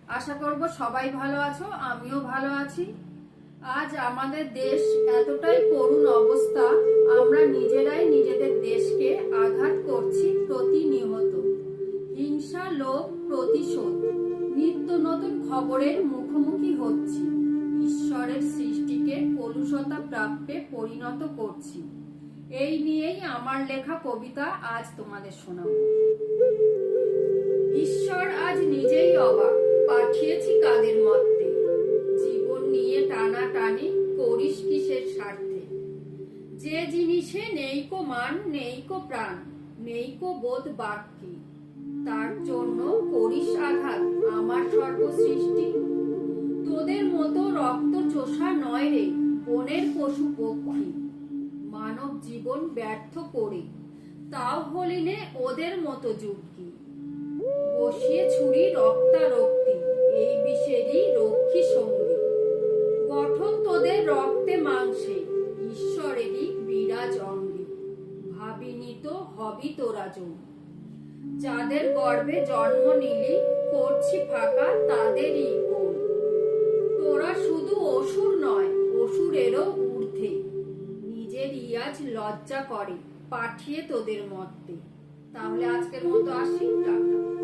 আশা করব সবাই ভালো আছো, আমিও ভালো আছি। আজ আমাদের দেশ এতটাই করুণ অবস্থা, আমরা নিজেরাই নিজেদের দেশকে আঘাত করছি প্রতিনিয়ত। হিংসা, লোভ, প্রতিশোধ, নিত্য নতুন খবরের মুখোমুখি হচ্ছি। ঈশ্বরের সৃষ্টিকে কলুষতা প্রাপ্যে পরিণত করছি। এই নিয়েই আমার লেখা কবিতা আজ তোমাদের শোনাবো। ঈশ্বর আজ নিজেই অবাক, পাঠিয়েছি কাদের মধ্যে। জীবন নিয়ে টানাটানি করিস কিসের স্বার্থে? যে জিনিসে নেইকো মান, নেইকো প্রাণ, নেইকো বোধ বাক্যে, তার জন্য করিস আঘাত আমার সর্বসৃষ্টি। তোদের মতো রক্ত চোষা নয় রে বনের পশু পক্ষী, মানব জীবন ব্যর্থ করে তাও হলি নে ওদের মতো যুক্তি। বসিয়ে ছুরি রক্তারক্তি, এই বিষেরই রক্ষী সঙ্গী। গঠন তোদের রক্তে মাংসে, ঈশ্বরেরই বিরাজ অঙ্গে। ভাবিনি তো হবি তোরা জন, যাদের গর্ভে জন্ম নিলি করছি ফাঁকা তাদেরই কোল। তোরা শুধু অসুর নয়, অসুরেরও ঊর্ধ্বে। নিজের ইয়াজ লজ্জা করে পাঠিয়ে তোদের মধ্যে। তাহলে আজকের মতো আসি, টাটা।